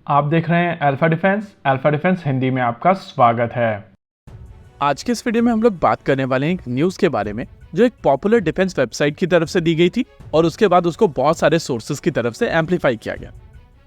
आप देख रहे हैं अल्फा डिफेंस हिंदी में आपका स्वागत है। आज के इस वीडियो में हम लोग बात करने वाले हैं एक न्यूज़ के बारे में जो एक पॉपुलर डिफेंस वेबसाइट की तरफ से दी गई थी और उसके बाद उसको बहुत सारे सोर्सेज की तरफ से एम्पलीफाई किया गया।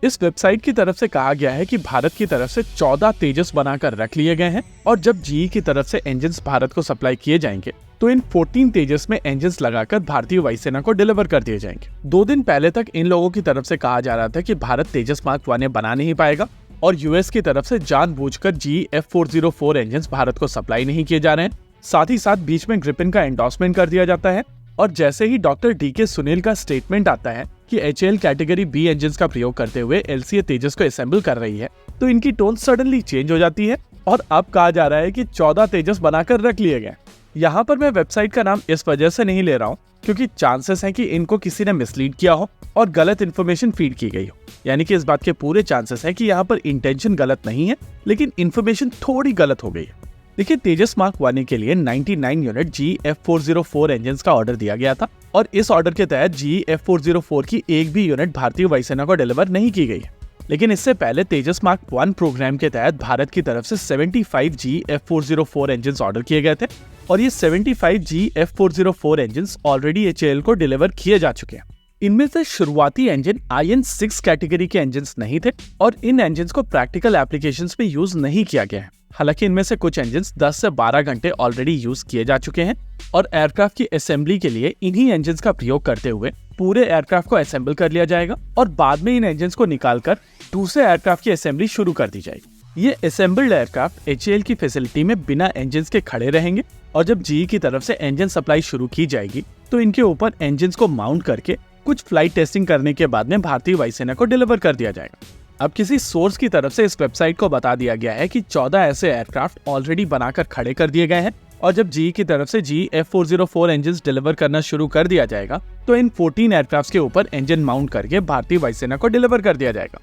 इस वेबसाइट की तरफ से कहा गया है कि भारत की तरफ से 14 तेजस बनाकर रख लिए गए हैं और जब जीई की तरफ से इंजन्स भारत को सप्लाई किए जाएंगे तो इन 14 तेजस में इंजन्स लगाकर भारतीय वायुसेना को डिलीवर कर दिए जाएंगे। 2 दिन पहले तक इन लोगों की तरफ से कहा जा रहा था कि भारत तेजस मार्क 1 बना नहीं पाएगा और यूएस की तरफ से जानबूझकर GF404 इंजन्स भारत को सप्लाई नहीं किए जा रहे हैं। साथ ही साथ बीच में ग्रिपिन का एंडोर्समेंट कर दिया जाता है और जैसे ही डॉक्टर DK सुनील का स्टेटमेंट आता है कि HAL कैटेगरी B इंजन्स का प्रयोग करते हुए LCA तेजस को असेंबल कर रही है तो इनकी टोन सडनली चेंज हो जाती है और अब कहा जा रहा है कि 14 तेजस बनाकर रख लिए गए। यहाँ पर मैं वेबसाइट का नाम इस वजह से नहीं ले रहा हूँ क्योंकि चांसेस हैं कि इनको किसी ने मिसलीड किया हो और गलत इन्फॉर्मेशन फीड की गई हो, यानी कि इस बात के पूरे चांसेस हैं कि यहाँ पर इंटेंशन गलत नहीं है लेकिन इन्फॉर्मेशन थोड़ी गलत हो गई है। देखिए, तेजस मार्क 1 के लिए 99 यूनिट GF404 इंजन्स का ऑर्डर दिया गया था और इस ऑर्डर के तहत GF404 की एक भी यूनिट भारतीय वायुसेना को डिलीवर नहीं की गई है। लेकिन इससे पहले तेजस मार्क 1 प्रोग्राम के तहत भारत की तरफ से 75 GF404 इंजन्स ऑर्डर किए गए थे और ये 75 GF404 इंजन्स ऑलरेडी HAL को डिलीवर किए जा चुके हैं। इनमें से शुरुआती इंजन IN6 कैटेगरी के इंजन्स नहीं थे और इन इंजन्स को प्रैक्टिकल एप्लीकेशंस में यूज नहीं किया गया है। हालांकि इनमें से कुछ इंजन्स 10 से 12 घंटे ऑलरेडी यूज किए जा चुके हैं और एयरक्राफ्ट की असेंबली के लिए इन्हीं इंजन्स का प्रयोग करते हुए पूरे एयरक्राफ्ट को असेंबल कर लिया जाएगा और बाद में इन इंजन्स को निकालकर दूसरे एयरक्राफ्ट की असेंबली शुरू कर दी जाएगी। ये असेंबल्ड एयरक्राफ्ट HAL की फैसिलिटी में बिना इंजन्स के खड़े रहेंगे और जब GE की तरफ से इंजन सप्लाई शुरू की जाएगी तो इनके ऊपर इंजन्स को माउंट करके कुछ फ्लाइट टेस्टिंग करने के बाद में भारतीय वायुसेना को डिलीवर कर दिया जाएगा। अब किसी सोर्स की तरफ से इस वेबसाइट को बता दिया गया है कि 14 ऐसे एयरक्राफ्ट ऑलरेडी बनाकर खड़े कर दिए गए हैं और जब GE की तरफ से GF404 इंजन्स डिलीवर करना शुरू कर दिया जाएगा तो इन 14 एयरक्राफ्ट के ऊपर इंजन माउंट करके भारतीय वायुसेना को डिलीवर कर दिया जाएगा।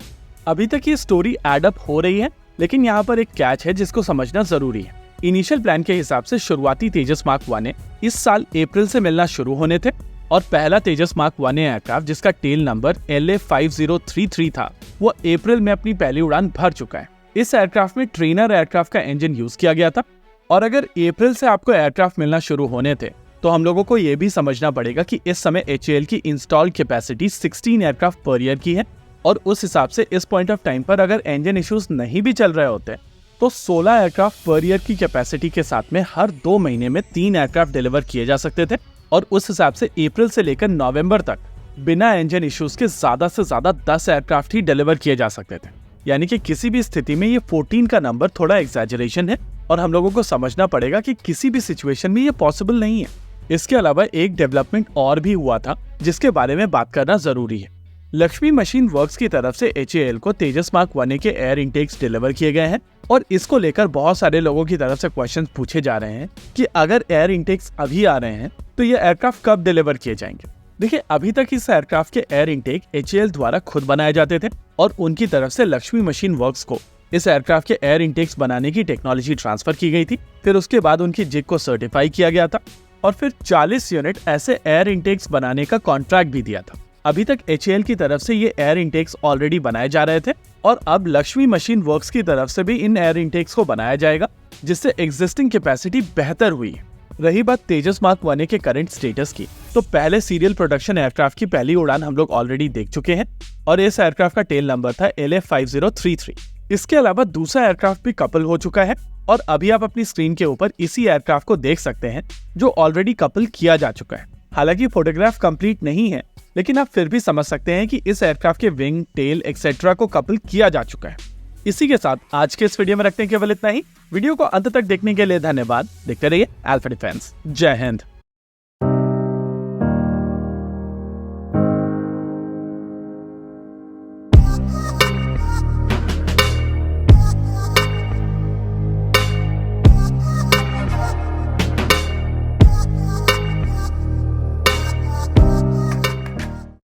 अभी तक ये स्टोरी एड अप हो रही है लेकिन यहाँ पर एक कैच है जिसको समझना जरूरी है। इनिशियल प्लान के हिसाब से शुरुआती तेजस मार्क 1 इस साल अप्रैल से मिलना शुरू होने थे और पहला तेजस मार्क 1 एयरक्राफ्ट जिसका टेल नंबर LA5033 था वो अप्रैल में अपनी पहली उड़ान भर चुका है। इस एयरक्राफ्ट में ट्रेनर एयरक्राफ्ट का इंजन यूज किया गया था और अगर अप्रैल से आपको एयरक्राफ्ट मिलना शुरू होने थे तो हम लोगों को ये भी समझना पड़ेगा कि इस समय HAL की install capacity 16 aircraft per year की है और उस हिसाब से इस पॉइंट ऑफ टाइम पर अगर इंजन इश्यूज नहीं भी चल रहे होते तो 16 एयरक्राफ्ट पर ईयर की कैपेसिटी के साथ में हर 2 महीने में 3 एयरक्राफ्ट डिलीवर किए जा सकते थे और उस हिसाब से अप्रैल से लेकर नवंबर तक बिना इंजन इश्यूज के ज्यादा से ज्यादा 10 एयरक्राफ्ट ही डिलीवर किए जा सकते थे। यानी कि किसी भी स्थिति में ये 14 का नंबर थोड़ा एग्जैजरेशन है और हम लोगों को समझना पड़ेगा कि किसी भी सिचुएशन में ये पॉसिबल नहीं है। इसके अलावा एक डेवलपमेंट और भी हुआ था जिसके बारे में बात करना जरूरी है। लक्ष्मी मशीन वर्क्स की तरफ से HAL को तेजस मार्क 1 के एयर इंटेक्स डिलीवर किए गए हैं और इसको लेकर बहुत सारे लोगों की तरफ से क्वेश्चंस पूछे जा रहे हैं कि अगर एयर इंटेक्स अभी आ रहे हैं तो ये एयरक्राफ्ट कब डिलीवर किए जाएंगे। देखिए, अभी तक इस एयरक्राफ्ट के एयर इंटेक HAL द्वारा खुद बनाए जाते थे और उनकी तरफ से लक्ष्मी मशीन वर्क्स को इस एयरक्राफ्ट के एयर इंटेक्स बनाने की टेक्नोलॉजी ट्रांसफर की गई थी। फिर उसके बाद उनकी जिग को सर्टिफाई किया गया था और फिर 40 यूनिट ऐसे एयर इंटेक्स बनाने का कॉन्ट्रैक्ट भी दिया था। अभी तक HAL की तरफ से ये एयर इंटेक्स ऑलरेडी बनाए जा रहे थे और अब लक्ष्मी मशीन वर्क्स की तरफ से भी इन एयर इंटेक्स को बनाया जाएगा जिससे एग्जिस्टिंग कैपेसिटी बेहतर हुई है। रही बात तेजस मार्क 1 के करंट स्टेटस की, तो पहले सीरियल प्रोडक्शन एयरक्राफ्ट की पहली उड़ान हम लोग ऑलरेडी देख चुके हैं और इस एयरक्राफ्ट का टेल नंबर था LA5033। इसके अलावा दूसरा एयरक्राफ्ट भी कपल हो चुका है और अभी आप अपनी स्क्रीन के ऊपर इसी एयरक्राफ्ट को देख सकते हैं जो ऑलरेडी कपल किया जा चुका है। हालांकि फोटोग्राफ कंप्लीट नहीं है लेकिन आप फिर भी समझ सकते हैं कि इस एयरक्राफ्ट के विंग, टेल एक्सेट्रा को कपल किया जा चुका है। इसी के साथ आज के इस वीडियो में रखते हैं केवल इतना ही। वीडियो को अंत तक देखने के लिए धन्यवाद। देखते रहिए अल्फा डिफेंस। जय हिंद।